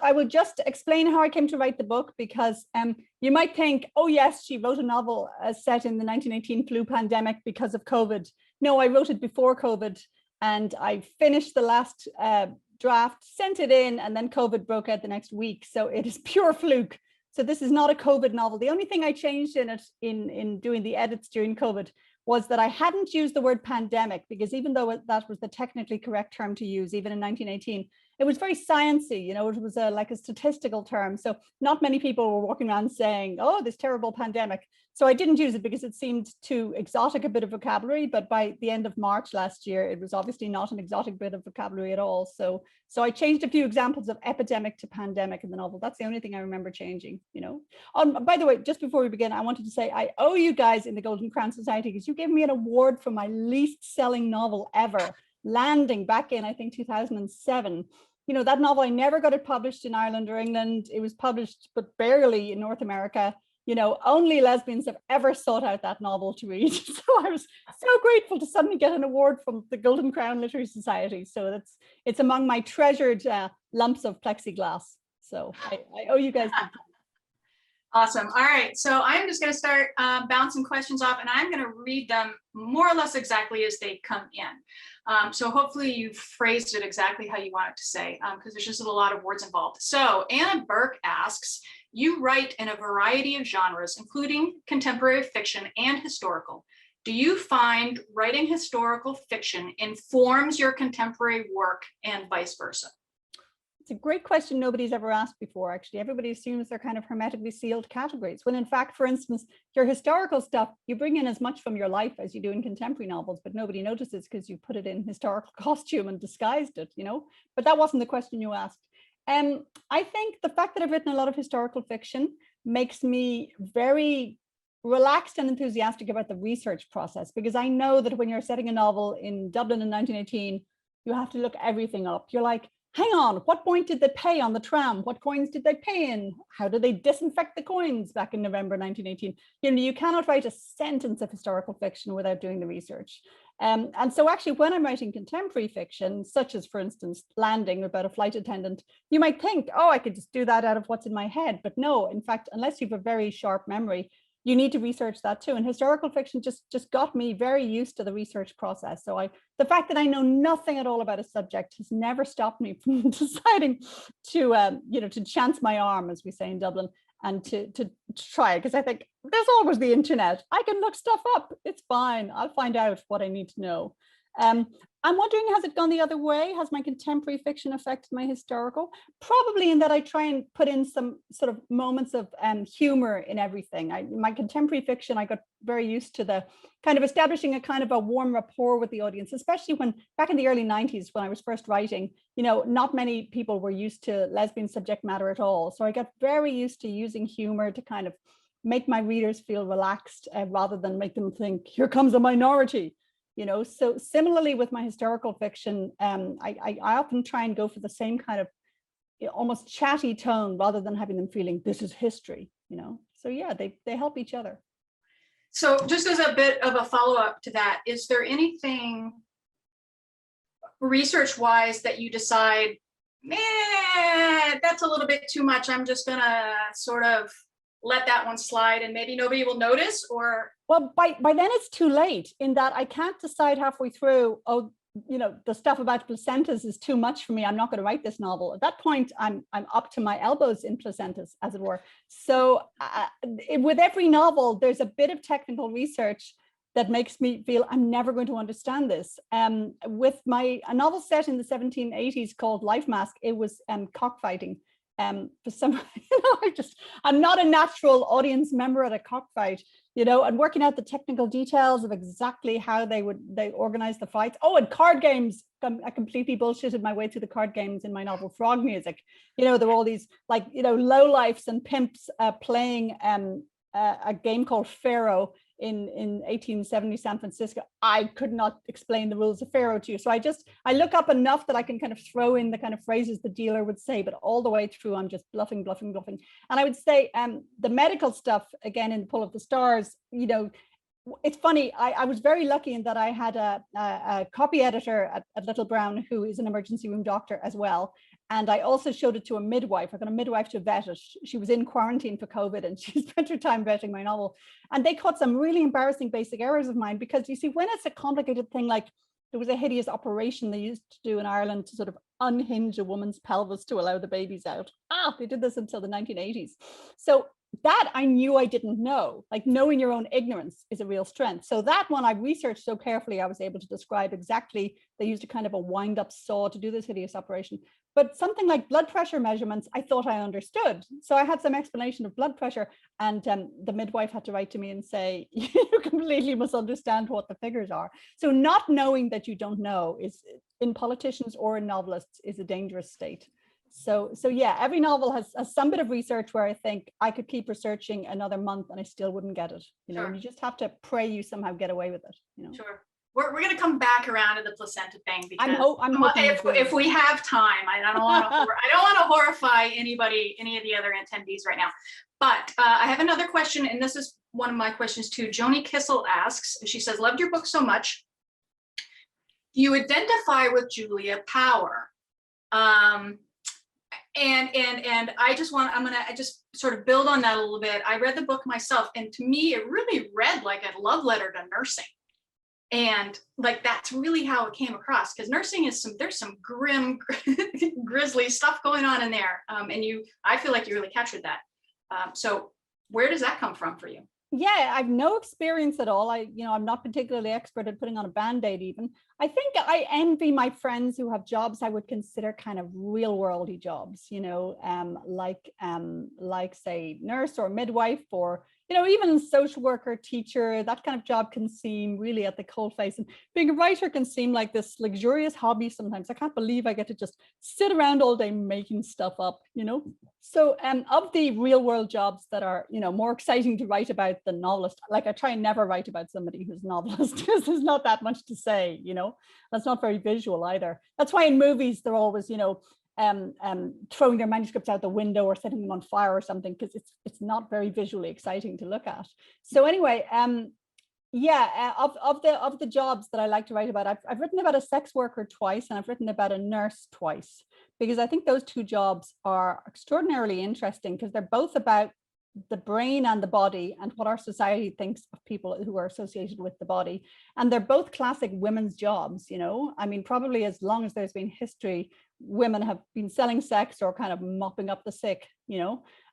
I will just explain how I came to write the book, because you might think, oh yes, she wrote a novel set in the 1918 flu pandemic because of COVID. No, I wrote it before COVID, and I finished the last draft, sent it in, and then COVID broke out the next week. So it is pure fluke. So this is not a COVID novel. The only thing I changed in it in doing the edits during COVID was that I hadn't used the word pandemic, because even though that was the technically correct term to use, even in 1918, it was very sciencey, you know, it was like a statistical term. So not many people were walking around saying, oh, this terrible pandemic. So I didn't use it because it seemed too exotic a bit of vocabulary. But by the end of March last year, it was obviously not an exotic bit of vocabulary at all. So I changed a few examples of epidemic to pandemic in the novel. That's the only thing I remember changing, you know. By the way, just before we begin, I wanted to say I owe you guys in the Golden Crown Society, because you gave me an award for my least selling novel ever, Landing, back in, I think, 2007. You know, that novel, I never got it published in Ireland or England. It was published, but barely in North America. You know, only lesbians have ever sought out that novel to read. So I was so grateful to suddenly get an award from the Golden Crown Literary Society. So it's among my treasured lumps of plexiglass. So I owe you guys. Awesome. All right. So I'm just going to start bouncing questions off, and I'm going to read them more or less exactly as they come in. So hopefully you phrased it exactly how you want it to say, because there's just a lot of words involved. So Anna Burke asks, you write in a variety of genres, including contemporary fiction and historical. Do you find writing historical fiction informs your contemporary work and vice versa? It's a great question nobody's ever asked before, actually. Everybody assumes they're kind of hermetically sealed categories, when in fact, for instance, your historical stuff, you bring in as much from your life as you do in contemporary novels, but nobody notices because you put it in historical costume and disguised it, you know. But that wasn't the question you asked. I think the fact that I've written a lot of historical fiction makes me very relaxed and enthusiastic about the research process, because I know that when you're setting a novel in Dublin in 1918, you have to look everything up. You're like, hang on, what point did they pay on the tram? What coins did they pay in? How did they disinfect the coins back in November 1918? You know, you cannot write a sentence of historical fiction without doing the research. And so actually, when I'm writing contemporary fiction, such as, for instance, Landing, about a flight attendant, you might think, oh, I could just do that out of what's in my head. But no, in fact, unless you have a very sharp memory, you need to research that too. And historical fiction just got me very used to the research process. So the fact that I know nothing at all about a subject has never stopped me from deciding to, you know, to chance my arm, as we say in Dublin, and to try it, because I think there's always the internet. I can look stuff up. It's fine. I'll find out what I need to know. I'm wondering, has it gone the other way? Has my contemporary fiction affected my historical? Probably, in that I try and put in some sort of moments of humor in everything. My contemporary fiction, I got very used to the kind of establishing a kind of a warm rapport with the audience, especially when back in the early 90s, when I was first writing, you know, not many people were used to lesbian subject matter at all. So I got very used to using humor to kind of make my readers feel relaxed rather than make them think, here comes a minority. You know, so similarly with my historical fiction, I often try and go for the same kind of, you know, almost chatty tone, rather than having them feeling this is history, you know. So yeah, they help each other. So just as a bit of a follow-up to that, is there anything research-wise that you decide, man, that's a little bit too much, I'm just gonna sort of let that one slide and maybe nobody will notice? Or well, by then it's too late, in that I can't decide halfway through, oh, you know, the stuff about placentas is too much for me, I'm not going to write this novel. At that point, I'm up to my elbows in placentas, as it were. So with every novel, there's a bit of technical research that makes me feel I'm never going to understand this. With a novel set in the 1780s called Life Mask, it was cockfighting. For some, you know, I'm not a natural audience member at a cockfight, you know, and working out the technical details of exactly how they organize the fights. Oh, and card games. I completely bullshitted my way through the card games in my novel Frog Music. You know, there were all these, like, you know, lowlifes and pimps playing a game called Pharaoh in 1870 San Francisco. I could not explain the rules of Pharaoh to you. So I look up enough that I can kind of throw in the kind of phrases the dealer would say, but all the way through I'm just bluffing. And I would say the medical stuff, again, in Pull of the Stars, you know, It's funny. I was very lucky in that I had a copy editor at Little Brown who is an emergency room doctor as well. And I also showed it to a midwife. I got a midwife to vet it. She was in quarantine for COVID and she spent her time vetting my novel. And they caught some really embarrassing basic errors of mine because you see, when it's a complicated thing, like there was a hideous operation they used to do in Ireland to sort of unhinge a woman's pelvis to allow the babies out. They did this until the 1980s. So that I knew I didn't know. Like, knowing your own ignorance is a real strength. So that one I researched so carefully, I was able to describe exactly. They used a kind of a wind up saw to do this hideous operation. But something like blood pressure measurements, I thought I understood. So I had some explanation of blood pressure, and the midwife had to write to me and say, you completely misunderstand what the figures are. So not knowing that you don't know is, in politicians or in novelists, is a dangerous state. So yeah, every novel has some bit of research where I think I could keep researching another month and I still wouldn't get it. You know, Sure. and you just have to pray you somehow get away with it. You know. Sure. We're going to come back around to the placenta thing because I'm hoping if we have time, I don't want to horrify anybody, any of the other attendees right now. But I have another question, and this is one of my questions too. Joni Kissel asks, she says, loved your book so much. Do you identify with Julia Power? And I just I just sort of build on that a little bit. I read the book myself, and to me, it really read like a love letter to nursing. And like, that's really how it came across, because nursing is there's some grim, grisly stuff going on in there. And I feel like you really captured that. So where does that come from for you? Yeah, I've no experience at all. I'm not particularly expert at putting on a Band-Aid even. I think I envy my friends who have jobs I would consider kind of real worldy jobs, like say nurse or midwife, or even social worker, teacher. That kind of job can seem really at the coalface, and being a writer can seem like this luxurious hobby sometimes. I can't believe I get to just sit around all day making stuff up, So of the real world jobs that are, more exciting to write about than novelist, like I try and never write about somebody who's a novelist because there's not that much to say, That's not very visual either. That's why in movies they're always, throwing their manuscripts out the window or setting them on fire or something, because it's not very visually exciting to look at. So anyway, of the jobs that I like to write about, I've written about a sex worker twice, and I've written about a nurse twice, because I think those two jobs are extraordinarily interesting because they're both about the brain and the body and what our society thinks of people who are associated with the body. And they're both classic women's jobs, I mean, probably as long as there's been history, women have been selling sex or kind of mopping up the sick,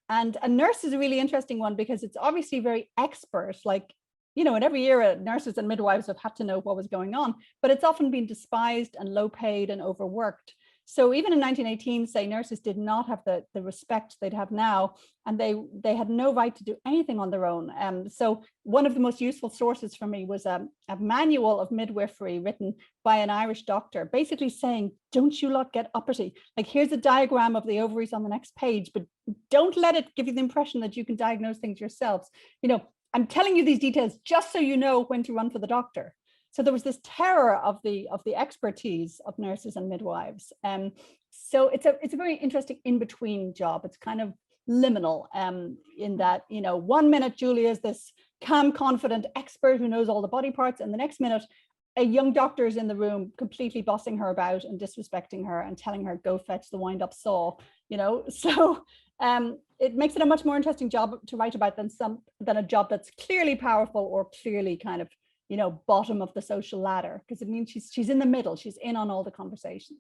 And a nurse is a really interesting one because it's obviously very expert, like, in every era, nurses and midwives have had to know what was going on, but it's often been despised and low paid and overworked. So even in 1918, say, nurses did not have the respect they'd have now, and they had no right to do anything on their own. So one of the most useful sources for me was a manual of midwifery written by an Irish doctor, basically saying, don't you lot get uppity. Like, here's a diagram of the ovaries on the next page, but don't let it give you the impression that you can diagnose things yourselves. I'm telling you these details just so you know when to run for the doctor. So there was this terror of the expertise of nurses and midwives. So it's a very interesting in-between job. It's kind of liminal in that, 1 minute Julia is this calm, confident expert who knows all the body parts, and the next minute a young doctor is in the room completely bossing her about and disrespecting her and telling her, go fetch the wind-up saw, So it makes it a much more interesting job to write about than a job that's clearly powerful or clearly kind of, bottom of the social ladder, because it means she's in the middle, she's in on all the conversations.